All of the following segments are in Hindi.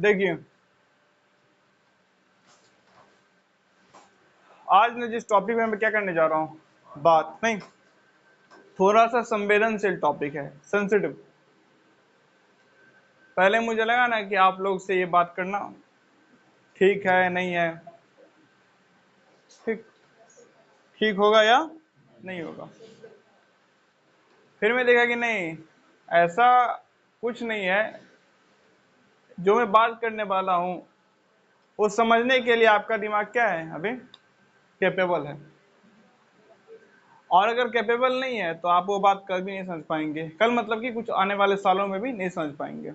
देखिए, आज मैं जिस टॉपिक में मैं क्या करने जा रहा हूं, बात नहीं, थोड़ा सा संवेदनशील टॉपिक है, सेंसिटिव। पहले मुझे लगा ना कि आप लोग से ये बात करना ठीक है, नहीं है, ठीक ठीक होगा या नहीं होगा। फिर मैं देखा कि नहीं, ऐसा कुछ नहीं है। जो मैं बात करने वाला हूं वो समझने के लिए आपका दिमाग क्या है, अभी कैपेबल है। और अगर कैपेबल नहीं है तो आप वो बात कल भी नहीं समझ पाएंगे, कल मतलब कि कुछ आने वाले सालों में भी नहीं समझ पाएंगे।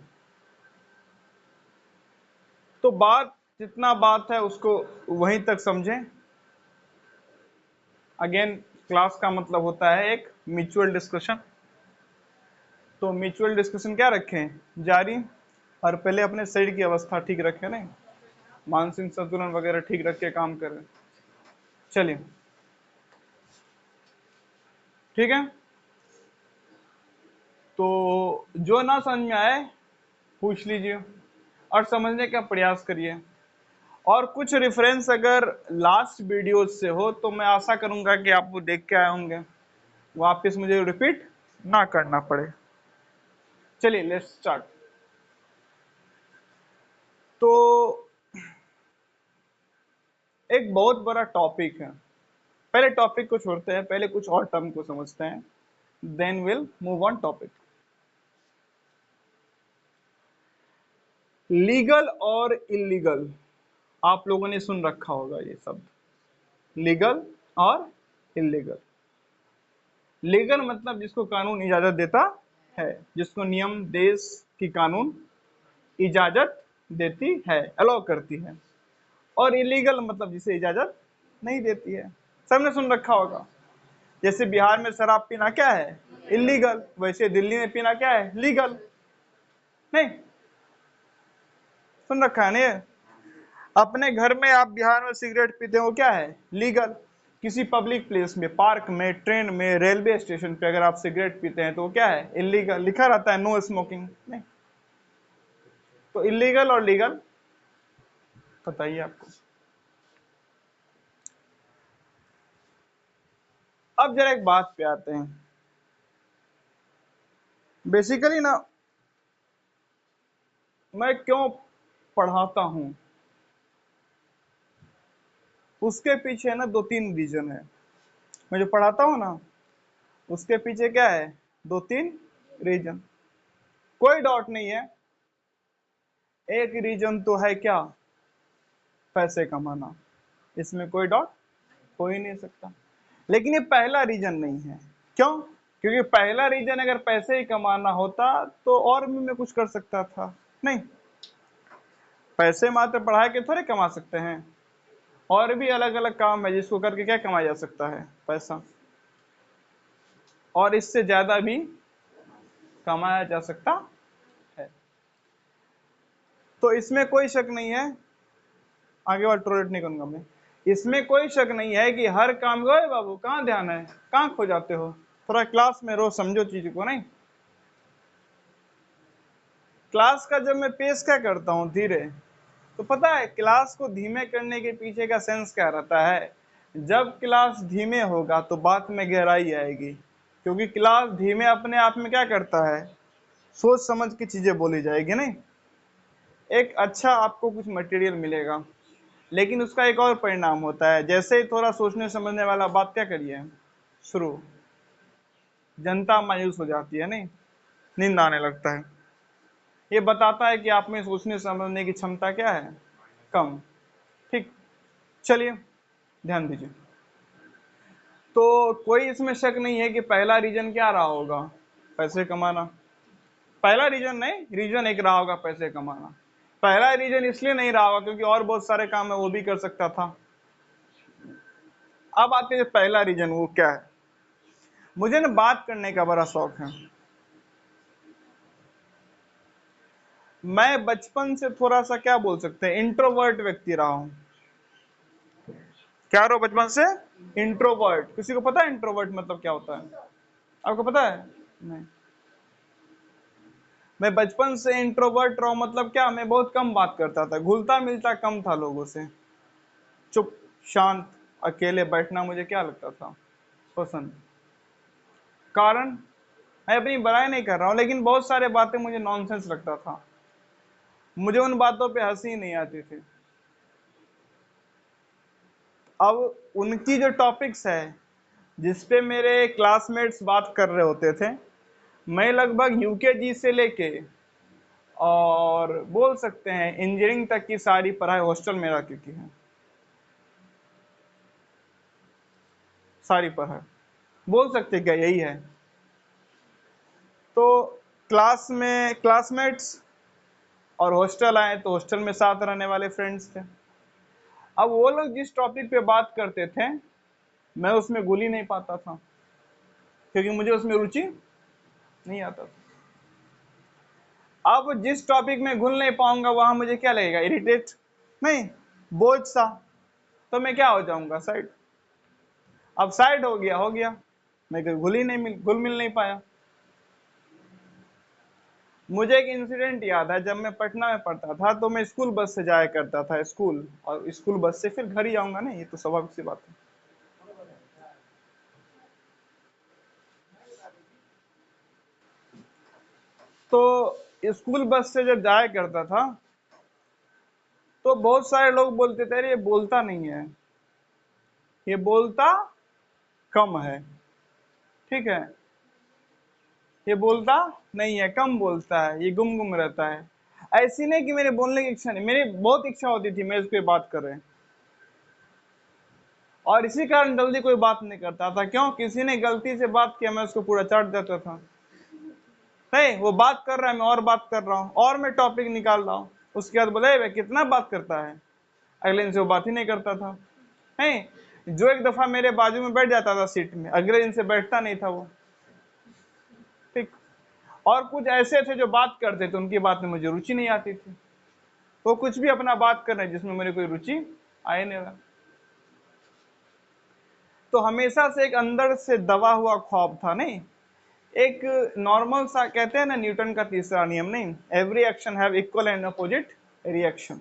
तो बात, जितना बात है उसको वहीं तक समझें। अगेन, क्लास का मतलब होता है एक म्यूचुअल डिस्कशन। तो म्यूचुअल डिस्कशन क्या रखें, जारी। और पहले अपने शरीर की अवस्था ठीक रखें, नहीं मानसिक संतुलन वगैरह ठीक रख के काम करें। चलिए, ठीक है। तो जो ना समझ में आए पूछ लीजिए और समझने का प्रयास करिए। और कुछ रेफरेंस अगर लास्ट वीडियो से हो तो मैं आशा करूंगा कि आप वो देख के आए होंगे, वापस मुझे रिपीट ना करना पड़े। चलिए, लेट्स स्टार्ट। तो एक बहुत बड़ा टॉपिक है। पहले टॉपिक को छोड़ते हैं, पहले कुछ और टर्म को समझते हैं, then will move on topic. Legal और इलीगल, आप लोगों ने सुन रखा होगा ये शब्द, लीगल और इलीगल। लीगल मतलब जिसको कानून इजाजत देता है, जिसको नियम देश की कानून इजाजत देती है, अलाउ करती है। और इलीगल मतलब जिसे इजाजत नहीं देती है। सबने सुन रखा होगा। जैसे बिहार में शराब पीना क्या है, इलीगल, वैसे दिल्ली में पीना क्या है, लीगल। नहीं सुन रखा है ना ये। अपने घर में आप बिहार में सिगरेट पीते हो, क्या है, लीगल। किसी पब्लिक प्लेस में, पार्क में, ट्रेन में, रेलवे स्टेशन पे अगर आप सिगरेट पीते हैं तो वो क्या है, इलीगल। लिखा रहता है नो स्मोकिंग। नहीं, तो इलीगल और लीगल बताइए आपको। अब जरा एक बात पे आते हैं। बेसिकली ना, मैं क्यों पढ़ाता हूं उसके पीछे ना दो तीन रीजन है। मैं जो पढ़ाता हूं ना उसके पीछे क्या है, दो तीन रीजन। कोई डाउट नहीं है। एक रीजन तो है क्या, पैसे कमाना, इसमें कोई डाउट हो ही नहीं सकता। लेकिन ये पहला रीजन नहीं है। क्यों? क्योंकि पहला रीजन अगर पैसे ही कमाना होता तो और भी मैं कुछ कर सकता था। नहीं, पैसे मात्र पढ़ा के थोड़े कमा सकते हैं। और भी अलग अलग काम है जिसको करके क्या कमाया जा सकता है, पैसा। और इससे ज्यादा भी कमाया जा सकता है। तो इसमें कोई शक नहीं है, आगे और टॉयलेट नहीं करूंगा मैं। इसमें कोई शक नहीं है कि हर काम को, ओए बाबू कहाँ ध्यान है, कहाँ खो जाते हो, थोड़ा क्लास में रोज समझो चीज को। नहीं, क्लास का जब मैं पेश क्या करता हूँ धीरे, तो पता है क्लास को धीमे करने के पीछे का सेंस क्या रहता है। जब क्लास धीमे होगा तो बात में गहराई आएगी, क्योंकि क्लास धीमे अपने आप में क्या करता है, सोच समझ के चीजें बोली जाएगी। नहीं, एक अच्छा आपको कुछ मटेरियल मिलेगा, लेकिन उसका एक और परिणाम होता है। जैसे ही थोड़ा सोचने समझने वाला बात क्या करिए शुरू, जनता मायूस हो जाती है, नहीं, नींद आने लगता है। ये बताता है कि आप में सोचने समझने की क्षमता क्या है, कम। ठीक, चलिए ध्यान दीजिए। तो कोई इसमें शक नहीं है कि पहला रीजन क्या रहा होगा, पैसे कमाना। पहला रीजन नहीं, रीजन एक रहा होगा पैसे कमाना। पहला रीजन इसलिए नहीं रहा होगा क्योंकि और बहुत सारे काम है वो भी कर सकता था। अब आते हैं पहला रीजन वो क्या है। मुझे ना बात करने का बड़ा शौक है। मैं बचपन से थोड़ा सा क्या बोल सकते हैं, इंट्रोवर्ट व्यक्ति रहा हूं। क्या रहो बचपन से, इंट्रोवर्ट। किसी को पता है इंट्रोवर्ट मतलब क्या होता है, आपको पता है? नहीं। मैं बचपन से इंट्रोवर्ट रहा हूं, मतलब क्या, मैं बहुत कम बात करता था, घुलता मिलता कम था लोगों से, चुप शांत अकेले बैठना मुझे क्या लगता था पसंद। कारण, मैं अपनी बुराई नहीं कर रहा हूं, लेकिन बहुत सारे बातें मुझे नॉनसेंस लगता था, मुझे उन बातों पे हंसी नहीं आती थी। अब उनकी जो टॉपिक्स है जिस पे मेरे क्लासमेट्स बात कर रहे होते थे, मैं लगभग यूकेजी से लेके और बोल सकते हैं इंजीनियरिंग तक की सारी पढ़ाई हॉस्टल में रह चुकी है, सारी पढ़ाई बोल सकते क्या यही है। तो क्लास में क्लासमेट्स और हॉस्टल आए तो हॉस्टल में साथ रहने वाले फ्रेंड्स थे। अब वो लोग जिस टॉपिक पे बात करते थे मैं उसमें घुल ही नहीं पाता था, क्योंकि मुझे उसमें रुचि नहीं आता था। अब जिस टॉपिक में घुल नहीं पाऊंगा वहां मुझे क्या लगेगा, इरिटेट नहीं, बोझ सा, तो मैं क्या हो जाऊंगा, साइड। अब साइड हो गया, हो गया, मैं घुल मिल नहीं पाया। मुझे एक इंसिडेंट याद है, जब मैं पटना में पढ़ता था तो मैं स्कूल बस से जाया करता था स्कूल, और स्कूल बस से फिर घर ही आऊंगा ना, ये तो स्वाभाविक सी बात है। तो स्कूल बस से जब जाया करता था तो बहुत सारे लोग बोलते थे, अरे ये बोलता नहीं है, ये बोलता कम है, ठीक है, ये बोलता नहीं है, कम बोलता है, ये गुम गुम रहता है। ऐसी नहीं कि मेरे बोलने की इच्छा नहीं, मेरी बहुत इच्छा होती थी मैं इस पे बात कर रहे, और इसी कारण जल्दी कोई बात नहीं करता था। क्यों, किसी ने गलती से बात किया मैं उसको पूरा चाट देता था। नहीं, वो बात कर रहा है, मैं और बात कर रहा हूँ और मैं टॉपिक निकाल रहा हूँ, उसके बाद बोले भाई कितना बात करता है, अगले दिन से वो बात ही नहीं करता था। नहीं, जो एक दफा मेरे बाजू में बैठ जाता था सीट में, अगले दिन से बैठता नहीं था वो, ठीक। और कुछ ऐसे थे जो बात करते थे, उनकी बात में मुझे रुचि नहीं आती थी, वो कुछ भी अपना बात कर रहे हैं जिसमें मेरी कोई रुचि आए नहीं रहा। तो हमेशा से एक अंदर से दबा हुआ ख्वाब था, नहीं, एक नॉर्मल सा, कहते हैं ना न्यूटन का तीसरा नियम, नहीं, every action have equal and opposite reaction,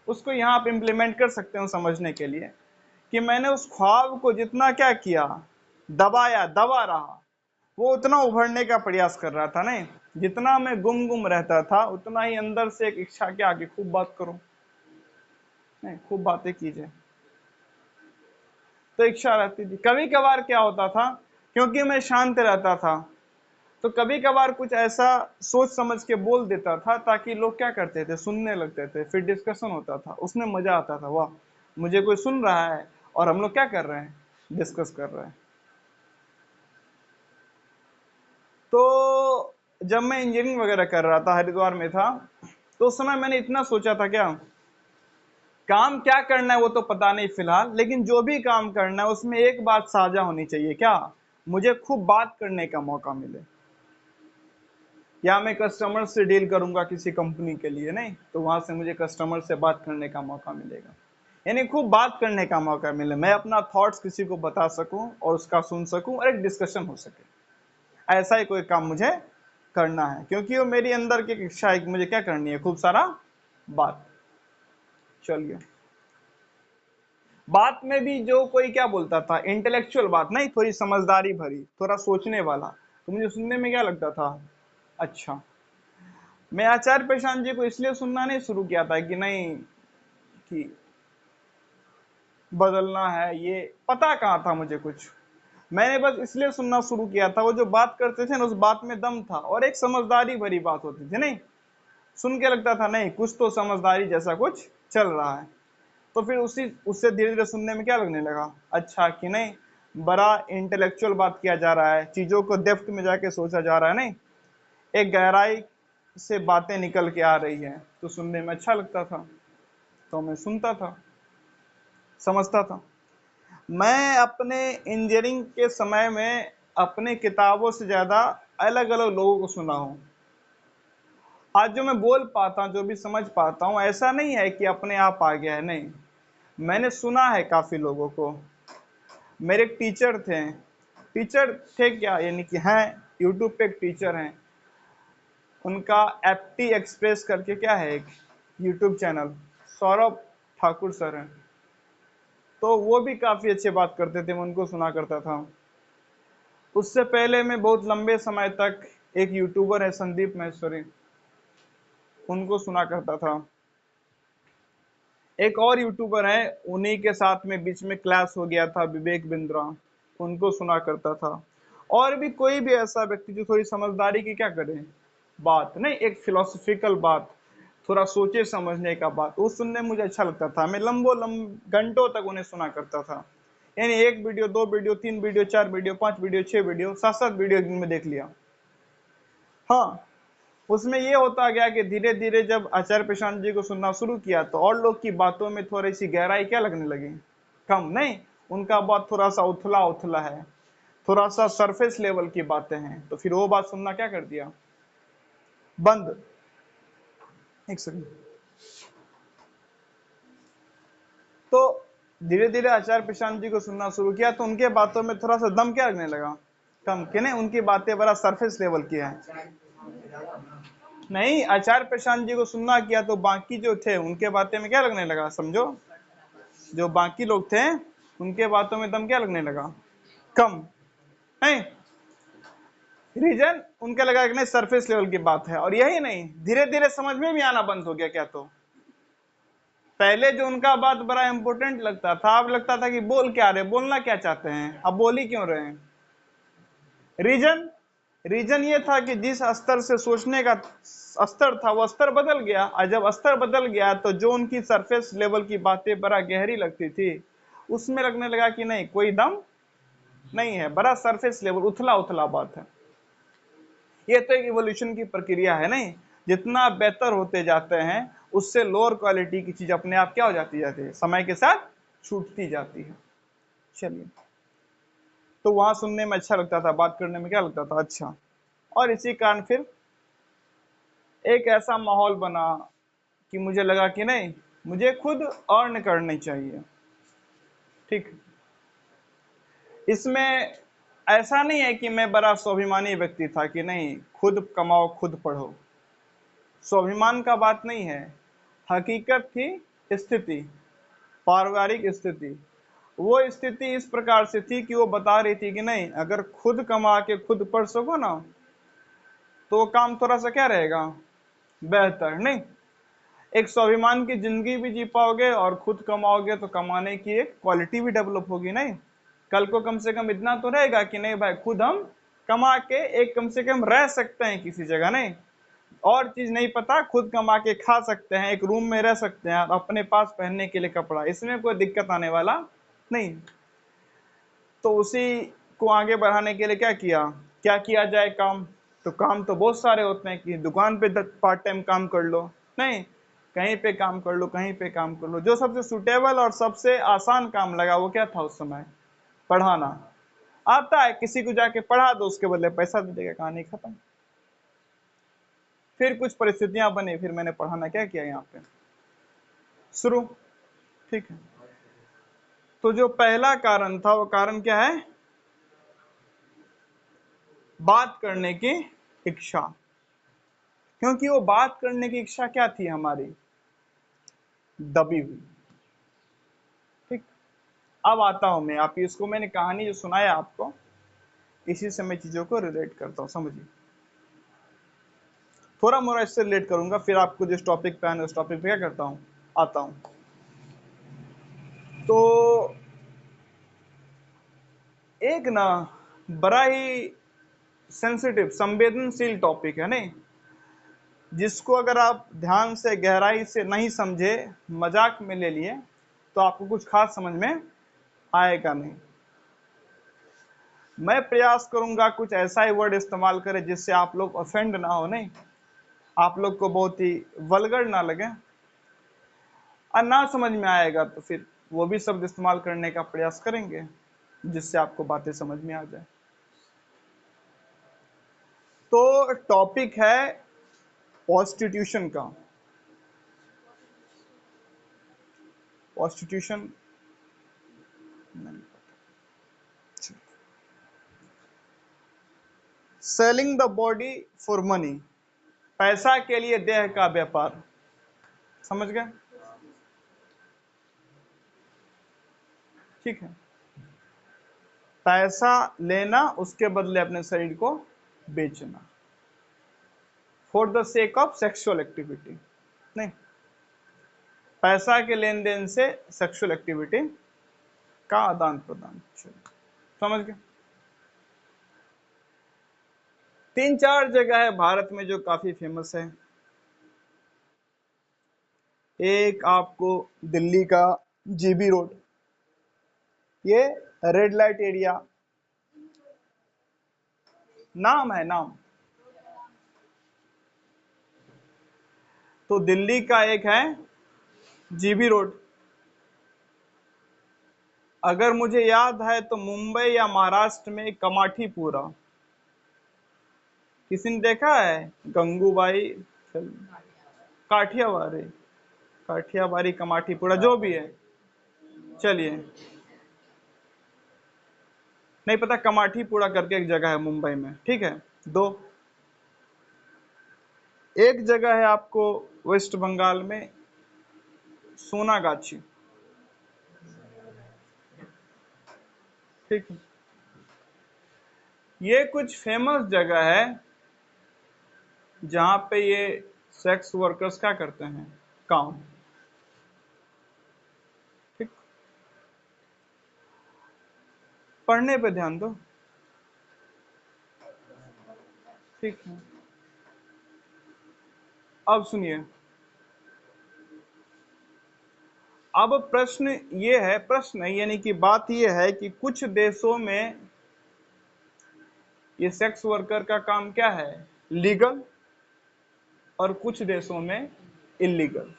उसको यहाँ आप इम्प्लीमेंट कर सकते हो समझने के लिए, कि मैंने उस ख्वाब को जितना क्या किया, दबाया, दबा रहा, वो उतना उभरने का प्रयास कर रहा था। नहीं, जितना मैं गुम गुम रहता था उतना ही अंदर से एक इच्छा के आगे खूब बात करूं, नहीं, खूब बातें कीजिए, तो इच्छा रहती थी। कभी कभार क्या होता था, क्योंकि मैं शांत रहता था, तो कभी कभार कुछ ऐसा सोच समझ के बोल देता था ताकि लोग क्या करते थे, सुनने लगते थे, फिर डिस्कशन होता था, उसमें मजा आता था, वाह मुझे कोई सुन रहा है और हम लोग क्या कर रहे हैं, डिस्कस कर रहे हैं। तो जब मैं इंजीनियरिंग वगैरह कर रहा था, हरिद्वार में था, तो उस समय मैंने इतना सोचा था, क्या काम क्या करना है वो तो पता नहीं फिलहाल, लेकिन जो भी काम करना है उसमें एक बात साझा होनी चाहिए, क्या, मुझे खूब बात करने का मौका मिले, या मैं कस्टमर से डील करूंगा किसी कंपनी के लिए, नहीं, तो वहां से मुझे कस्टमर से बात करने का मौका मिलेगा, यानी खूब बात करने का मौका मिले, मैं अपना थॉट्स किसी को बता सकूं और उसका सुन सकूं और एक डिस्कशन हो सके। ऐसा ही कोई काम मुझे करना है, क्योंकि वो मेरी अंदर की इच्छा है कि मुझे क्या करनी है, खूब सारा बात। चलिए, बात में भी जो कोई क्या बोलता था, इंटेलेक्चुअल बात नहीं, थोड़ी समझदारी भरी, थोड़ा सोचने वाला, तो मुझे सुनने में क्या लगता था, अच्छा। मैं आचार्य प्रशांत जी को इसलिए सुनना नहीं शुरू किया था कि नहीं, कि बदलना है, ये पता कहाँ था मुझे कुछ, मैंने बस इसलिए सुनना शुरू किया था, वो जो बात करते थे ना उस बात में दम था और एक समझदारी भरी बात होती थी, नहीं, सुन के लगता था नहीं कुछ तो समझदारी जैसा कुछ चल रहा है। तो फिर उसी उससे धीरे धीरे सुनने में क्या लगने लगा, अच्छा, कि नहीं, बड़ा इंटेलेक्चुअल बात किया जा रहा है, चीजों को डेप्थ में जाके सोचा जा रहा है, नहीं, एक गहराई से बातें निकल के आ रही है, तो सुनने में अच्छा लगता था, तो मैं सुनता था, समझता था। मैं अपने इंजीनियरिंग के समय में अपने किताबों से ज्यादा अलग अलग लोगों को सुना हूँ। आज जो मैं बोल पाता हूँ, जो भी समझ पाता हूँ, ऐसा नहीं है कि अपने आप आ गया है, नहीं, मैंने सुना है काफी लोगों को। मेरे एक टीचर थे, टीचर थे क्या, यानी कि हैं, यूट्यूब पे एक टीचर हैं, उनका एप्टी एक्सप्रेस करके क्या है एक YouTube channel, Saurabh Thakur sir हैं, तो वो भी काफी अच्छे बात करते थे, मैं उनको सुना करता था। उससे पहले मैं बहुत लंबे समय तक एक यूट्यूबर है संदीप महेश्वरी, उनको सुना करता था। एक और यूट्यूबर है, उन्हीं के साथ में बीच में क्लास हो गया था, विवेक बिंद्रा, उनको सुना करता था। और भी कोई भी ऐसा व्यक्ति जो थोड़ी समझदारी की क्या करे बात, नहीं एक फिलोसफिकल बात, थोड़ा सोचे समझने का बात, वो सुनने मुझे अच्छा लगता था। मैं घंटों तक उन्हें सुना करता था। यानी एक वीडियो, दो वीडियो, तीन वीडियो, चार वीडियो, पांच वीडियो, छह वीडियो, सात सात वीडियो एक दिन में देख लिया। हाँ, उसमें ये होता गया कि धीरे धीरे जब आचार्य प्रशांत जी को सुनना शुरू किया तो और लोग की बातों में थोड़ी सी गहराई क्या लगने लगी, कम नहीं, उनका बात थोड़ा सा उथला उथला है, थोड़ा सा सरफेस लेवल की बातें हैं, तो फिर वो बात सुनना क्या कर दिया, बंद। एक सेकंड। तो धीरे धीरे आचार्य प्रशांत जी को सुनना शुरू किया तो उनके बातों में थोड़ा सा दम क्या लगने लगा, कम, कि नहीं उनकी बातें बड़ा सरफेस लेवल की है। नहीं, आचार्य प्रशांत जी को सुनना किया तो बाकी जो थे उनके बातें में क्या लगने लगा, समझो, जो बाकी लोग थे उनके बातों में दम क्या लगने लगा, कम, नहीं, रीजन उनके लगा कि नहीं सरफेस लेवल की बात है। और यही नहीं, धीरे धीरे समझ में भी आना बंद हो गया क्या, तो पहले जो उनका बात बड़ा इंपॉर्टेंट लगता था, अब लगता था कि बोल क्या रहे, बोलना क्या चाहते हैं, अब बोल ही क्यों रहे हैं। रीजन रीजन ये था कि जिस स्तर से सोचने का स्तर था वो स्तर बदल गया, और जब स्तर बदल गया तो जो उनकी सरफेस लेवल की बातें बड़ा गहरी लगती थी उसमें लगने लगा कि नहीं कोई दम नहीं है, बड़ा सरफेस लेवल उथला उथला बात है। ये तो एक इवोल्यूशन की प्रक्रिया है, नहीं, जितना बेहतर होते जाते हैं उससे लोअर क्वालिटी की चीज अपने आप क्या हो जाती है, समय के साथ छूटती जाती है। चलिए, तो वहां सुनने में अच्छा लगता था, बात करने में क्या लगता था, अच्छा। और इसी कारण फिर एक ऐसा माहौल बना कि मुझे लगा कि नहीं मुझे खुद अर्न करनी चाहिए, ठीक। इसमें ऐसा नहीं है कि मैं बड़ा स्वाभिमानी व्यक्ति था कि नहीं खुद कमाओ खुद पढ़ो, स्वाभिमान का बात नहीं है, हकीकत थी, स्थिति, पारिवारिक स्थिति। वो स्थिति इस प्रकार से थी कि वो बता रही थी कि नहीं अगर खुद कमा के खुद पढ़ सको ना तो काम थोड़ा सा क्या रहेगा, बेहतर, नहीं, एक स्वाभिमान की जिंदगी भी जी पाओगे और खुद कमाओगे तो कमाने की एक क्वालिटी भी डेवलप होगी, नहीं, कल को कम से कम इतना तो रहेगा कि नहीं भाई खुद हम कमा के एक कम से कम रह सकते हैं किसी जगह, नहीं, और चीज नहीं पता, खुद कमा के खा सकते हैं, एक रूम में रह सकते हैं, अपने पास पहनने के लिए कपड़ा, इसमें कोई दिक्कत आने वाला नहीं। तो उसी को आगे बढ़ाने के लिए क्या किया जाए काम, तो काम तो बहुत सारे होते हैं कि दुकान पे पार्ट टाइम काम कर लो, नहीं, कहीं पे काम कर लो, कहीं पे काम कर लो, जो सबसे सुटेबल और सबसे आसान काम लगा वो क्या था उस समय, पढ़ाना। आता है किसी को जाके पढ़ा दो, उसके बदले पैसा दे देगा, कहानी खत्म। फिर कुछ परिस्थितियां बनी, फिर मैंने पढ़ाना क्या किया यहाँ पे शुरू, ठीक है। तो जो पहला कारण था वो कारण क्या है, बात करने की इच्छा। क्योंकि वो बात करने की इच्छा क्या थी हमारी, दबी हुई, ठीक। अब आता हूं मैं, आप इसको मैंने कहानी जो सुनाया आपको इसी से मैं चीजों को रिलेट करता हूं, समझिए, थोड़ा मोड़ा इससे रिलेट करूंगा, फिर आपको जिस टॉपिक पे आना उस टॉपिक पे क्या करता हूं, आता हूं। तो एक ना बड़ा ही सेंसिटिव संवेदनशील टॉपिक है, नहीं, जिसको अगर आप ध्यान से गहराई से नहीं समझे, मजाक में ले लिए तो आपको कुछ खास समझ में आएगा नहीं। मैं प्रयास करूंगा कुछ ऐसा ही वर्ड इस्तेमाल करें जिससे आप लोग ऑफेंड ना हो, नहीं, आप लोग को बहुत ही वल्गर ना लगे, और ना समझ में आएगा तो फिर वो भी शब्द इस्तेमाल करने का प्रयास करेंगे जिससे आपको बातें समझ में आ जाए। तो टॉपिक है प्रोस्टिट्यूशन का। Prostitution selling the body for money, पैसा के लिए देह का व्यापार, समझ गए? ठीक है, पैसा लेना, उसके बदले अपने शरीर को बेचना, for the sake of sexual activity. नहीं, पैसा के लेन देन से सेक्सुअल एक्टिविटी का आदान प्रदान। समझ गए? 3-4 जगह है भारत में जो काफी फेमस है। एक आपको दिल्ली का जीबी रोड, ये रेड लाइट एरिया, नाम है नाम। तो दिल्ली का एक है जीबी रोड। अगर मुझे याद है तो मुंबई या महाराष्ट्र में कमाठीपुरा, किसी ने देखा है? गंगूबाई काठियावाड़ी, काठियावाड़ी कमाठीपुरा जो भी है, चलिए नहीं पता, कमाठीपुरा करके एक जगह है मुंबई में। ठीक है, दो। एक जगह है आपको वेस्ट बंगाल में सोनागाछी। ठीक है, ये कुछ फेमस जगह है जहां पे ये सेक्स वर्कर्स क्या करते हैं, काम। ठीक, पढ़ने पे ध्यान दो। ठीक है, अब सुनिए। अब प्रश्न ये है, प्रश्न यानी कि बात ये है कि कुछ देशों में ये सेक्स वर्कर का काम क्या है, लीगल, और कुछ देशों में इलीगल।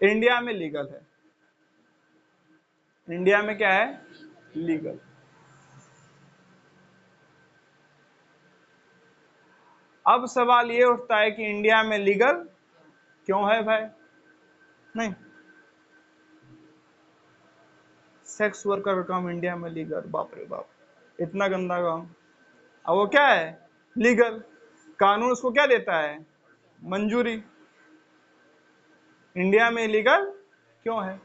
इंडिया में लीगल है, इंडिया में क्या है, लीगल। अब सवाल ये उठता है कि इंडिया में लीगल क्यों है भाई? नहीं, सेक्स वर्कर का काम इंडिया में लीगल, बाप रे बाप, इतना गंदा काम। अब वो क्या है, लीगल। कानून उसको क्या देता है, मंजूरी। इंडिया में लीगल क्यों है?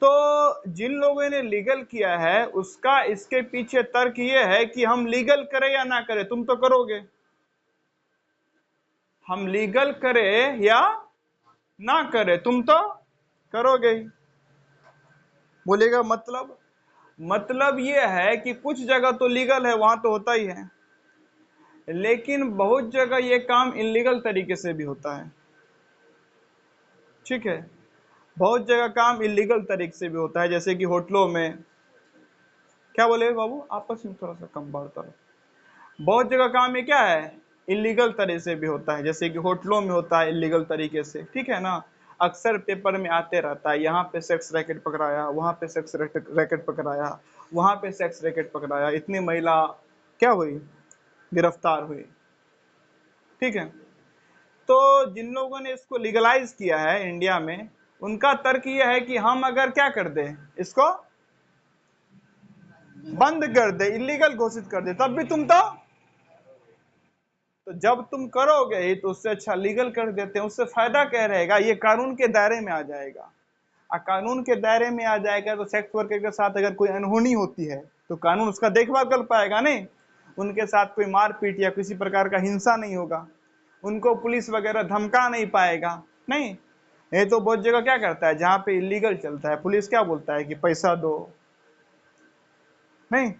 तो जिन लोगों ने लीगल किया है उसका इसके पीछे तर्क ये है कि हम लीगल करें या ना करें, तुम तो करोगे, हम लीगल करें या ना करें तुम तो करोगे ही। बोलेगा मतलब ये है कि कुछ जगह तो लीगल है, वहां तो होता ही है, लेकिन बहुत जगह ये काम इलीगल तरीके से भी होता है। ठीक है, बहुत जगह काम इलीगल तरीके से भी होता है, जैसे कि होटलों में। क्या बोले बाबू, आपस में थोड़ा सा कम बात करो। बहुत जगह काम ये क्या है, इलीगल तरीके से भी होता है, जैसे कि होटलों में होता है इलीगल तरीके से। ठीक है ना, अक्सर पेपर में आते रहता है, यहाँ पे सेक्स रैकेट पकड़ाया, वहां पे सेक्स रैकेट पकड़ाया, वहां पे सेक्स रैकेट पकड़ाया, इतनी महिला क्या हुई, गिरफ्तार हुई। ठीक है, तो जिन लोगों ने इसको लीगलाइज किया है इंडिया में, उनका तर्क यह है कि हम अगर क्या कर दे, इसको बंद कर दे, इलीगल घोषित कर दे, तब भी तुम तो जब तुम करोगे ही तो उससे अच्छा लीगल कर देते हैं, उससे फायदा क्या रहेगा, ये कानून के दायरे में आ जाएगा। कानून के दायरे में आ जाएगा तो सेक्स वर्कर के साथ अगर कोई अनहोनी होती है तो कानून उसका देखभाल कर पाएगा। नहीं, उनके साथ कोई मारपीट या किसी प्रकार का हिंसा नहीं होगा, उनको पुलिस वगैरह धमका नहीं पाएगा। नहीं, ये तो बहुत जगह क्या करता है, जहां पे इलीगल चलता है पुलिस क्या बोलता है कि पैसा दो, नहीं,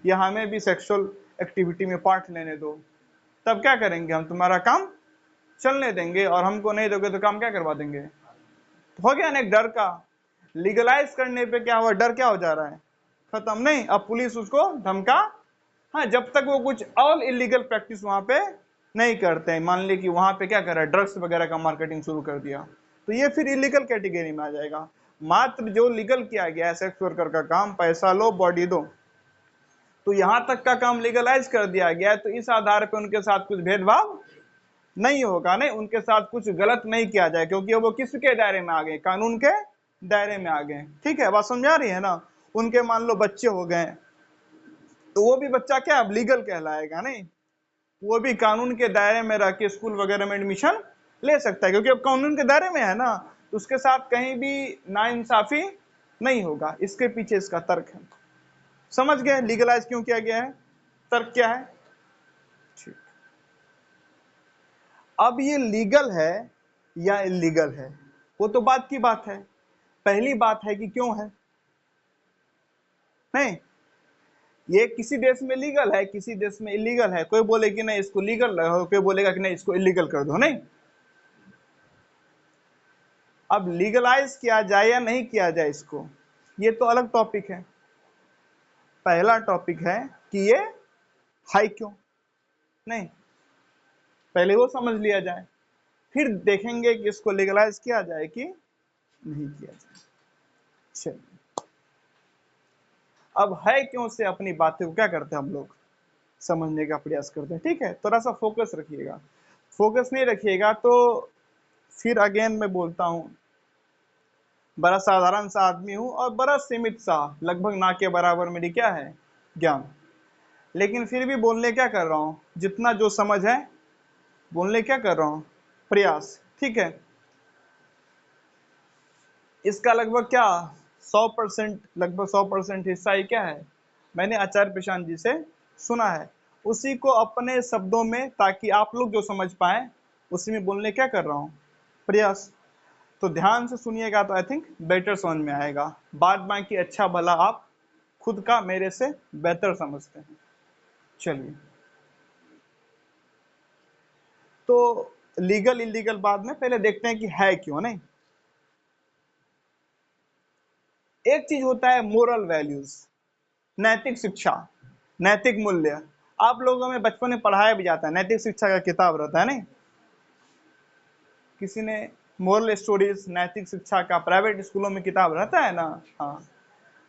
या हमें भी सेक्सुअल एक्टिविटी में पार्ट लेने दो, तब क्या करेंगे, हम तुम्हारा काम चलने देंगे, और हमको नहीं दोगे तो काम क्या करवा देंगे। तो हो गया ना एक डर का, लीगलाइज करने पे क्या हुआ, डर क्या हो जा रहा है, खत्म। नहीं, अब पुलिस उसको धमका, हाँ, जब तक वो कुछ ऑल इलीगल प्रैक्टिस वहां पे नहीं करते हैं। मान ली कि वहां पे क्या कर रहा है, ड्रग्स वगैरह का मार्केटिंग शुरू कर दिया, तो ये फिर इलीगल कैटेगरी में आ जाएगा। मात्र जो लीगल किया गया है सेक्स वर्कर का काम, पैसा लो बॉडी दो, तो यहां तक का काम लीगलाइज कर दिया गया है, तो इस आधार पर उनके साथ कुछ भेदभाव नहीं होगा, नहीं, उनके साथ कुछ गलत नहीं किया जाए, क्योंकि वो किसके दायरे में आ गए, कानून के दायरे में आ गए। ठीक है, बात समझा रही है ना। उनके मान लो बच्चे हो गए, तो वो भी बच्चा क्या अब लीगल कहलाएगा, नहीं? वो भी कानून के दायरे में रह के स्कूल वगैरह में एडमिशन ले सकता है, क्योंकि अब कानून के दायरे में है ना, तो उसके साथ कहीं भी नाइंसाफी नहीं होगा। इसके पीछे इसका तर्क है। समझ गए लीगलाइज क्यों किया गया है, तर्क क्या है? ठीक। अब ये लीगल है या इलीगल है, वो तो बात की बात है। पहली बात है कि क्यों है, नहीं? ये किसी देश में लीगल है, किसी देश में इलीगल है। कोई बोले कि नहीं इसको लीगल रखो, कोई बोलेगा कि नहीं इसको इलीगल कर दो, नहीं? अब लीगलाइज किया जाए या नहीं किया जाए इसको, ये तो अलग टॉपिक है। पहला टॉपिक है कि ये हाई क्यों, नहीं? पहले वो समझ लिया जाए, फिर देखेंगे कि इसको लीगलाइज किया जाए कि नहीं किया जाए। चलिए, अब है क्यों से अपनी बातें को क्या करते हैं हम लोग, समझने का प्रयास करते हैं। ठीक है, थोड़ा सा फोकस रखिएगा। फोकस नहीं रखिएगा तो फिर अगेन मैं बोलता हूं, बड़ा साधारण सा आदमी हूं और बड़ा सीमित सा, लगभग ना के बराबर मेरी क्या है, ज्ञान। लेकिन फिर भी बोलने क्या कर रहा हूं, जितना जो समझ है बोलने क्या कर रहा हूं, प्रयास। ठीक है, इसका लगभग क्या 100%, लगभग 100% हिस्सा ही क्या है, मैंने आचार्य प्रशांत जी से सुना है, उसी को अपने शब्दों में, ताकि आप लोग जो समझ पाए उसी में बोलने क्या कर रहा हूं, प्रयास। तो ध्यान से सुनिएगा तो आई थिंक बेटर समझ में आएगा। बात बाकी अच्छा भला आप खुद का मेरे से बेहतर समझते हैं। चलिए, तो लीगल इलीगल बाद में, पहले देखते हैं कि है क्यों, नहीं? एक चीज होता है मोरल वैल्यूज, नैतिक शिक्षा, नैतिक मूल्य। आप लोगों में बचपन में पढ़ाया भी जाता है, नैतिक शिक्षा का किताब रहता है, नहीं? किसी ने मोरल स्टोरीज, नैतिक शिक्षा का प्राइवेट स्कूलों में किताब रहता है ना। हाँ,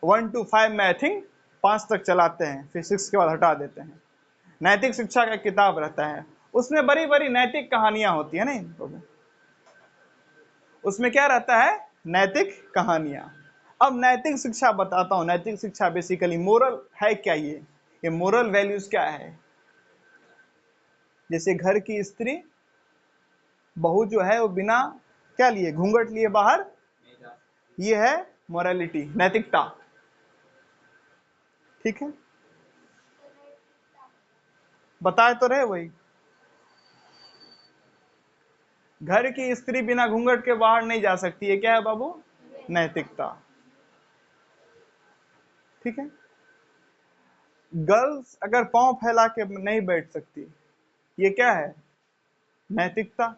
1 to 5 में आई थिंक 5 तक चलाते हैं, फिर 6 के बाद हटा देते हैं। नैतिक शिक्षा का किताब रहता है, उसमें बड़ी बड़ी नैतिक कहानियां होती है, नहीं? उसमें क्या रहता है, नैतिक कहानियां। अब नैतिक शिक्षा बताता हूं, नैतिक शिक्षा बेसिकली मोरल है क्या, ये मोरल वैल्यूज क्या है। जैसे घर की स्त्री, बहू जो है वो बिना क्या लिए, घूंघट लिए बाहर, ये है मोरालिटी, नैतिकता। ठीक है, बताए तो रहे वही, घर की स्त्री बिना घूंघट के बाहर नहीं जा सकती, ये क्या है बाबू, नैतिकता। ठीक है, गर्ल्स अगर पांव फैला के नहीं बैठ सकती, ये क्या है, नैतिकता।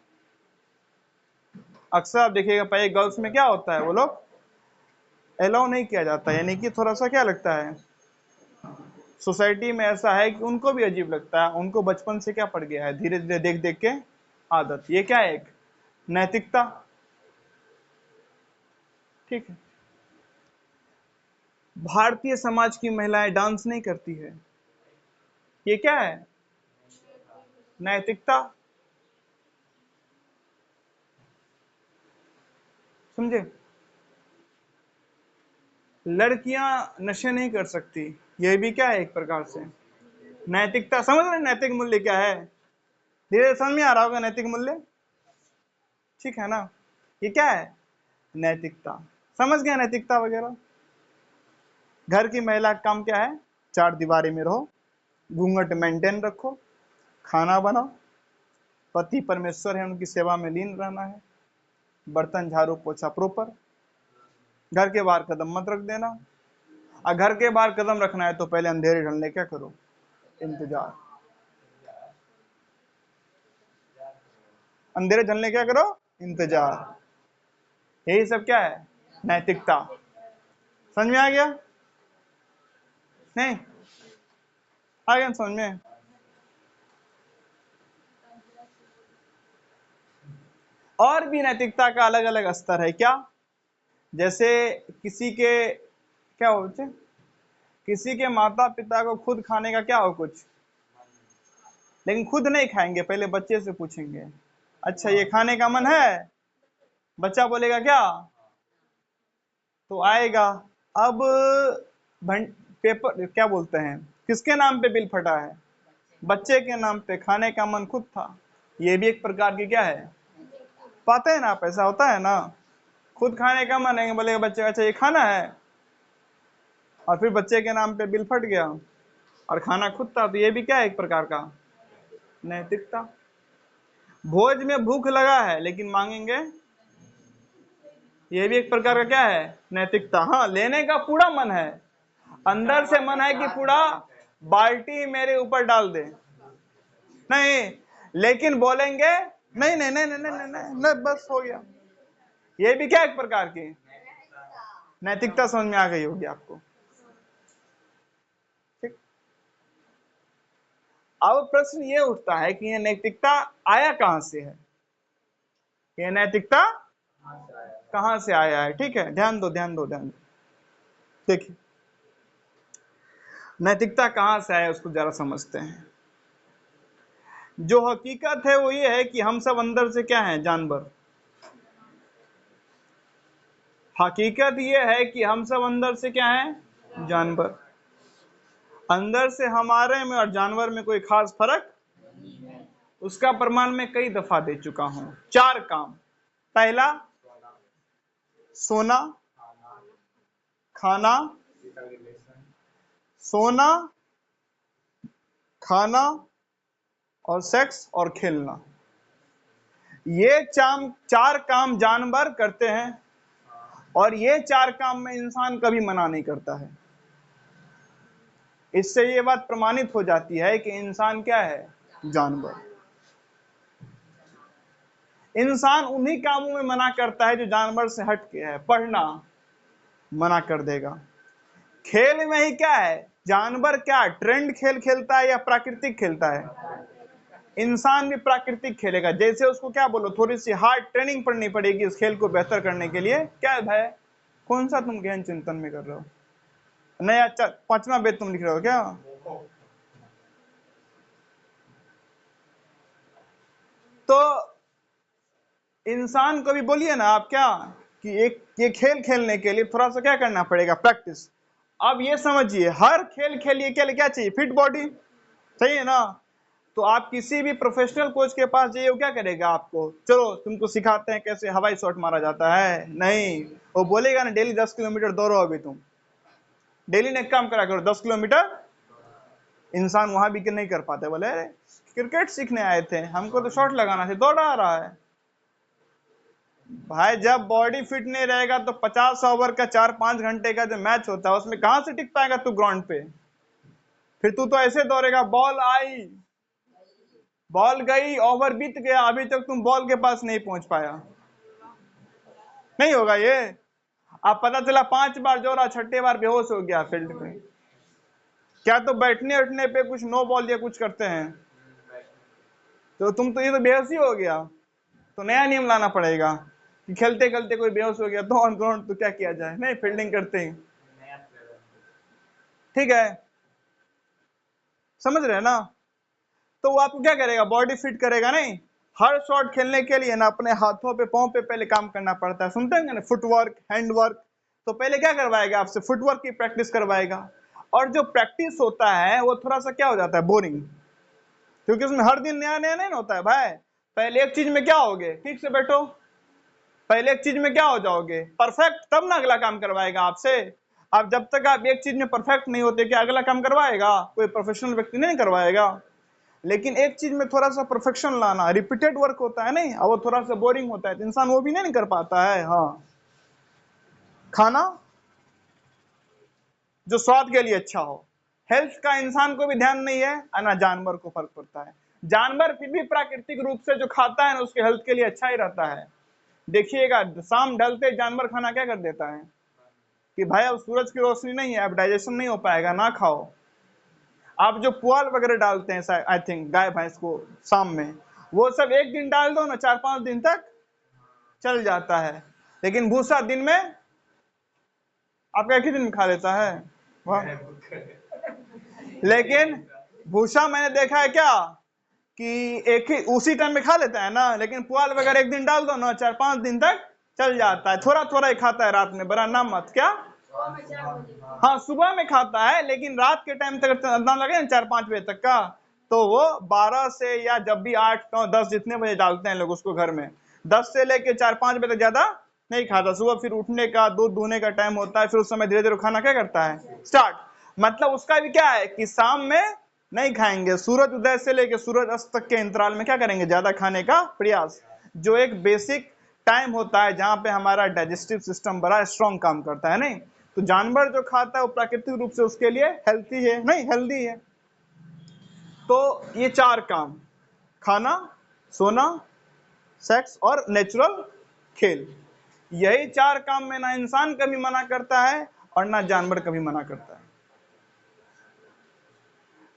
अक्सर आप देखिएगा पहले गर्ल्स में क्या होता है, वो लोग अलाउ नहीं किया जाता, यानी कि थोड़ा सा क्या लगता है, सोसाइटी में ऐसा है कि उनको भी अजीब लगता है, उनको बचपन से क्या पड़ गया है, धीरे धीरे देख देख के आदत। ये क्या है, एक नैतिकता। ठीक है, भारतीय समाज की महिलाएं डांस नहीं करती है, ये क्या है, नैतिकता। समझे, लड़कियां नशे नहीं कर सकती, ये भी क्या है, एक प्रकार से नैतिकता। समझ रहे नैतिक मूल्य क्या है, धीरे समझ में आ रहा होगा नैतिक मूल्य। ठीक है ना, ये क्या है, नैतिकता। समझ गया नैतिकता वगैरह। घर की महिला का काम क्या है, चार दीवारी में रहो, घूंघट मेंटेन रखो, खाना बनाओ, पति परमेश्वर है उनकी सेवा में लीन रहना है, बर्तन झाड़ू पोछा प्रॉपर, घर के बाहर कदम मत रख देना। और घर के बाहर कदम रखना है तो पहले अंधेरे ढलने क्या करो, इंतजार। अंधेरे ढलने क्या करो, इंतजार। यही सब क्या है, नैतिकता। समझ में आ गया, नहीं आ गया समझ में? और भी नैतिकता का अलग अलग स्तर है क्या, जैसे किसी के क्या बोलते हैं, किसी के माता पिता को खुद खाने का क्या हो कुछ, लेकिन खुद नहीं खाएंगे, पहले बच्चे से पूछेंगे, अच्छा ये खाने का मन है, बच्चा बोलेगा क्या, तो आएगा। अब पेपर क्या बोलते हैं, किसके नाम पे बिल फटा है? बच्चे के नाम पे। खाने का मन खुद था। ये भी एक प्रकार की क्या है? पाते हैं ना आप, ऐसा होता है ना, खुद खाने का मन है, बोलेगा बच्चे अच्छा ये खाना है, और फिर बच्चे के नाम पे बिल फट गया और खाना खुद था, तो ये भी क्या है? एक प्रकार का नैतिकता। भोज में भूख लगा है लेकिन मांगेंगे, ये भी एक प्रकार का क्या है? नैतिकता। हाँ, लेने का पूरा मन है, अंदर से मन है कि पूरा बाल्टी मेरे ऊपर डाल दे, नहीं, लेकिन बोलेंगे नहीं नहीं नहीं नहीं नहीं नहीं, नहीं, नहीं बस हो गया। ये भी क्या एक प्रकार की नैतिकता? समझ में आ गई होगी आपको। ठीक। अब प्रश्न ये उठता है कि ये नैतिकता आया कहां से है? ये नैतिकता कहां से आया है? ठीक है, ध्यान दो ध्यान दो ध्यान दो। देखिए, नैतिकता कहां से आया उसको जरा समझते हैं। जो हकीकत है वो ये है कि हम सब अंदर से क्या हैं? जानवर। हकीकत ये है कि हम सब अंदर से क्या हैं? जानवर। अंदर से हमारे में और जानवर में कोई खास फर्क, उसका प्रमाण मैं कई दफा दे चुका हूं। 4 काम। पहला, सोना, खाना, सोना, खाना और सेक्स और खेलना। ये 4 काम जानवर करते हैं, और ये 4 काम में इंसान कभी मना नहीं करता है। इससे ये बात प्रमाणित हो जाती है कि इंसान क्या है? जानवर। इंसान उन्हीं कामों में मना करता है जो जानवर से हट के है। पढ़ना मना कर देगा। खेल में ही क्या है? जानवर क्या ट्रेंड खेल खेलता है या प्राकृतिक खेलता है? इंसान भी प्राकृतिक खेलेगा। जैसे उसको क्या बोलो, थोड़ी सी हार्ड ट्रेनिंग पड़नी पड़ेगी इस खेल को बेहतर करने के लिए। क्या है भाई, कौन सा तुम गहन चिंतन में कर रहे हो? नहीं, अच्छा 5वां वेद तुम लिख रहे हो क्या? तो इंसान को भी बोलिए ना आप क्या, कि एक ये खेल खेलने के लिए थोड़ा सा क्या करना पड़ेगा? प्रैक्टिस। अब ये समझिए, हर खेल खेलिए क्या चाहिए? फिट बॉडी चाहिए ना। तो आप किसी भी प्रोफेशनल कोच के पास जाइए, वो क्या करेगा? आपको चलो तुमको सिखाते हैं कैसे हवाई शॉट मारा जाता है, नहीं, वो बोलेगा ना डेली 10 किलोमीटर दौड़ो। अभी तुम डेली ने काम करा करो 10 किलोमीटर। इंसान वहां भी नहीं कर पाते, बोले अरे क्रिकेट सीखने आए थे, हमको तो शॉट लगाना था, दौड़ा आ रहा है। भाई जब बॉडी फिट नहीं रहेगा तो 50 ओवर का 4-5 घंटे का जो मैच होता है उसमें कहां से टिक पाएगा तू ग्राउंड पे? फिर तू तो ऐसे दौड़ेगा, बॉल आई, बॉल गई, ओवर बीत गया, अभी तक तुम बॉल के पास नहीं पहुंच पाया। नहीं होगा ये। अब पता चला 5 बार दौड़ा, 6ठे बार बेहोश हो गया फील्ड पे। क्या तो बैठने उठने पे कुछ नो बॉल या कुछ करते हैं? तो तुम तो ये तो बेहोशी हो गया। तो नया नियम लाना पड़ेगा कि खेलते खेलते कोई बेहोश हो गया तो ऑन ग्राउंड तो क्या किया जाए? नहीं, फील्डिंग करते ही। ठीक है, समझ रहे हैं ना? तो वो आपको क्या करेगा? बॉडी फिट करेगा। नहीं, हर शॉट खेलने के लिए ना अपने हाथों पे पांव पे पहले काम करना पड़ता है। सुनते हैं ना, फुटवर्क, हैंडवर्क। तो पहले क्या करवाएगा? आपसे फुटवर्क की प्रैक्टिस करवाएगा। और जो प्रैक्टिस होता है वो थोड़ा सा क्या हो जाता है? बोरिंग, क्योंकि उसमें हर दिन नया नया नहीं होता है भाई। पहले एक चीज में क्या होगे? ठीक से बैठो, पहले एक चीज में क्या हो जाओगे? परफेक्ट, तब ना अगला काम करवाएगा आपसे। अब जब तक आप एक चीज में परफेक्ट नहीं होते, क्या अगला काम करवाएगा? कोई प्रोफेशनल व्यक्ति नहीं करवाएगा। लेकिन एक चीज में थोड़ा सा परफेक्शन लाना, रिपीटेड वर्क होता है नहीं, अब वो थोड़ा सा बोरिंग होता है, तो इंसान वो भी नहीं कर पाता है। हाँ, खाना जो स्वाद के लिए अच्छा हो, हेल्थ का इंसान को भी ध्यान नहीं है, ना जानवर को फर्क पड़ता है। जानवर फिर भी प्राकृतिक रूप से जो खाता है ना उसके हेल्थ के लिए अच्छा ही रहता है। देखिएगा, शाम ढलते जानवर खाना क्या कर देता है कि भाई अब सूरज की रोशनी नहीं है, अब डाइजेशन नहीं हो पाएगा, ना खाओ। आप जो पुआल वगैरह डालते हैं आई थिंक गाय भैंस को शाम में, वो सब एक दिन डाल दो ना, 4-5 दिन तक चल जाता है। लेकिन भूसा दिन में आपका एक ही दिन में खा लेता है। वाह। लेकिन भूसा मैंने देखा है क्या कि एक ही उसी टाइम में खा लेता है ना, लेकिन पुआल वगैरह एक दिन डाल दो ना, 4-5 दिन तक चल जाता है। थोड़ा थोड़ा ही खाता है रात में, बड़ा नाम मत क्या। हाँ सुबह में खाता है, लेकिन रात के टाइम तक अंदाजा लगे ना 4-5 बजे तक का, तो वो 12 से या जब भी 8, 9, 10 जितने बजे डालते हैं लोग उसको घर में, 10 से लेके 4-5 बजे तक ज्यादा नहीं खाता। सुबह फिर उठने का, दूध दूहने का टाइम होता है, फिर उस समय धीरे धीरे खाना क्या करता है स्टार्ट। मतलब उसका भी क्या है कि शाम में नहीं खाएंगे, सूरज उदय से लेके सूरज अस्त तक के अंतराल में क्या करेंगे, ज्यादा खाने का प्रयास, जो एक बेसिक टाइम होता है जहां पे हमारा डाइजेस्टिव सिस्टम बड़ा स्ट्रांग काम करता है। नहीं तो जानवर जो खाता है वो प्राकृतिक रूप से उसके लिए हेल्थी है, नहीं हेल्दी है। तो ये 4 काम, खाना, सोना, सेक्स और नेचुरल खेल, यही 4 काम में ना इंसान कभी मना करता है और ना जानवर कभी मना करता है,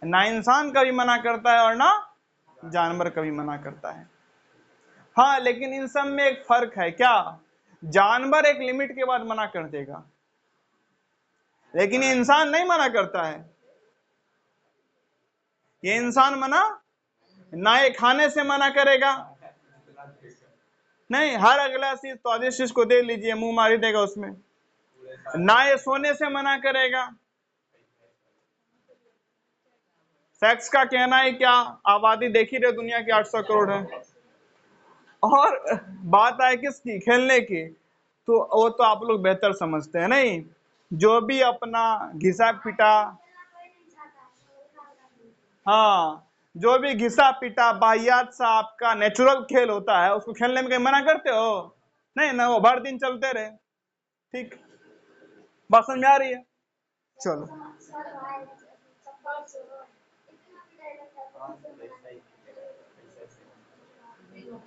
ना इंसान कभी मना करता है और ना जानवर कभी मना करता है। हाँ लेकिन इन सब में एक फर्क है, क्या, जानवर एक लिमिट के बाद मना कर देगा, लेकिन ये इंसान नहीं मना करता है। ये इंसान मना ना, ये खाने से मना करेगा, नहीं हर अगला चीज स्वादिष्ट चीज को दे लीजिए मुंह मारी देगा उसमें, ना ये सोने से मना करेगा। सेक्स का कहना है क्या, आबादी देख ही रहे दुनिया की 800 करोड़ है, और बात आए किसकी, खेलने की, तो वो तो आप लोग बेहतर समझते हैं। नहीं जो भी अपना घिसा पिटा, हाँ जो भी घिसा पिटा बाहियात सा आपका नेचुरल खेल होता है उसको खेलने में कहीं मना करते हो, नहीं ना, वो भर दिन चलते रहे। ठीक, बात समझ में आ रही है? चलो